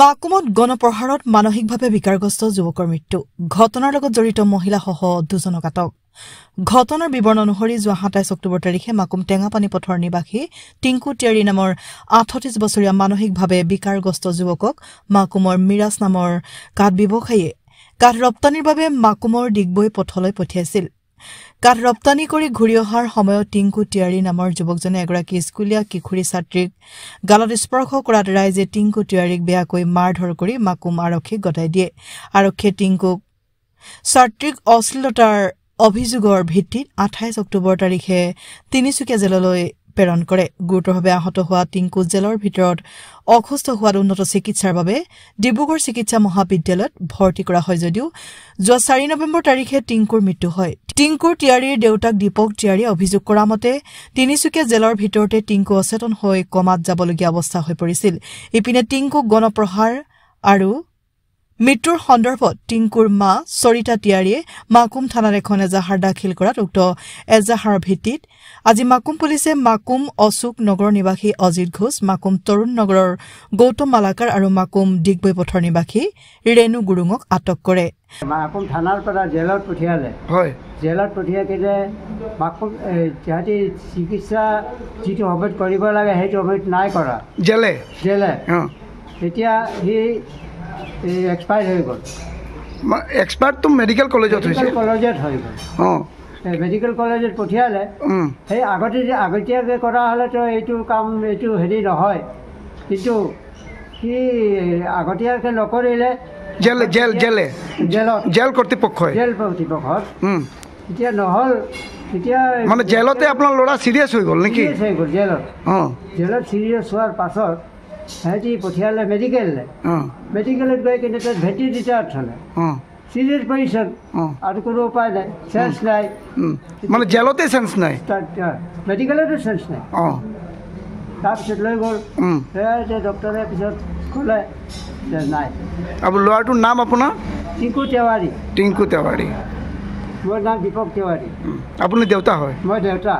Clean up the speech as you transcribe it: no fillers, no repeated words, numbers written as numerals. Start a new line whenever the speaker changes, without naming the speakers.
মাকুমত গণপ্ৰহাৰত মানসিকভাৱে বিকাৰগ্ৰস্ত যুৱকৰ মৃত্যু ঘটনাৰ লগত জড়িত মহিলাসহ দুজনক আটক ঘটনাৰ বিৱৰণ অনুসৰি যোৱা ২৭ অক্টোবৰ তাৰিখে মাকুম টেঙাপানী পথৰ নিবাসী টিংকু তিয়াৰী নামৰ ৩৮ বছৰীয়া মানসিকভাৱে বিকাৰগ্ৰস্ত যুৱকক মাকুমৰ মিৰাজ নামৰ কাঠ ব্যৱসায়ীয়ে কাঠ ৰপ্তানিৰ বাবে মাকুমৰ ডিগবৈ পথলৈ পঠিয়াইছিল কাঠ ৰপ্তানি কৰি ঘূৰি অহাৰ সময়ত টিংকু তিয়াৰী নামৰ যুৱকজনে এগৰাকী স্কুলীয়া কিশোৰী ছাত্ৰীক গালত স্পৰ্শ কৰাত ৰাইজে টিংকু তিয়াৰীক বেয়াকৈ মাৰধৰ কৰি মাকুম আৰক্ষীক গতাই দিয়ে আৰক্ষীয়ে টিংকুক ছাত্ৰীক অশ্লীলতাৰ অভিযোগৰ ভিত্তিত ২৮ অক্টোবৰ তাৰিখে তিনিচুকীয়া জেললৈ প্ৰেৰণ কৰে গুৰুতৰভাৱে আহত হোৱা টিংকু জেলৰ ভিতৰত অসুস্থ হোৱাত উন্নত চিকিৎসাৰ বাবে ডিব্ৰুগড় চিকিৎসা মহাবিদ্যালয়ত ভৰ্তি কৰা হয় যদিও যোৱা ৪ নৱেম্বৰ তাৰিখে টিংকুৰ মৃত্যু হয় টিংকুৰ তিয়াৰীৰ দেউতাক দীপক তিয়াৰীয়ে অভিযোগ কৰা মতে তিনিচুকীয়া জেলৰ ভিতৰতে টিংকু অচেতন হৈ কমাত যাবলগীয়া অৱস্থা হৈ পৰিছিল ইপিনে টিংকুক গণপ্ৰহাৰ আৰু মৃত্যুৰ সন্দৰ্ভত টিংকুৰ মা সৰিতা তিয়াৰীয়ে মাকুম থানাত এখন এজাহাৰ দাখিল কৰাত উক্ত এজাহাৰৰ ভিত্তিত আজি মাকুম পুলিচে মাকুম অশোক নগৰ নিবাসী অজিত ঘোষ মাকুম তৰুণ নগৰৰ গৌতম মালাকাৰ আৰু মাকুম ডিগবৈ পথৰ নিবাসী ৰেণু গুৰুঙক আটক কৰে
মাকুম থানাৰ পৰা জেলত পঠিয়ালে হয় জেলত পঠিয়াই কিনে মাকুম তাহাঁতি চিকিৎসা যিটো সময়ত কৰিব লাগে সেইটো সময়ত নাই কৰা জেলে এতিয়া সি এক্সপায়াৰ হৈ গ'ল
এক্সপায়াৰটো মেডিকেল কলেজত
হৈ গ'ল মেডিকেল কলেজত পঠিয়ালে সেই আগতীয়াকৈ কৰা হ'লেতো এইটো কাম এইটো হেৰি নহয় কিন্তু সি আগতীয়াকৈ নকৰিলে
জেল কৰ্তৃপক্ষই
এতিয়া নহ'ল এতিয়া
মানে জেলতে আপোনাৰ ল'ৰা চিৰিয়াছ হৈ গ'ল নেকি
হৈ গ'ল জেলত চিৰিয়াছ হোৱাৰ পাছত সিহঁতি পঠিয়ালে মেডিকেলত গৈ কিনে তাত ভেণ্টিলেটৰত থ'লে চিৰিয়াছ পজিশ্যন আৰু কোনো উপায় নাই চেঞ্চ নাই
মানে জেলতে চেঞ্চ নাই
মেডিকেলতো চেঞ্চ নাই তাৰপিছত লৈ গ'ল সেয়া ডক্টৰে পিছত ক'লে যে নাই
আৰু ল'ৰাটোৰ নাম আপোনাৰ
টিংকু তিৱাৰী
মোৰ
নাম দীপক তিৱাৰী
আপুনি দেউতা হয়
মই দেউতা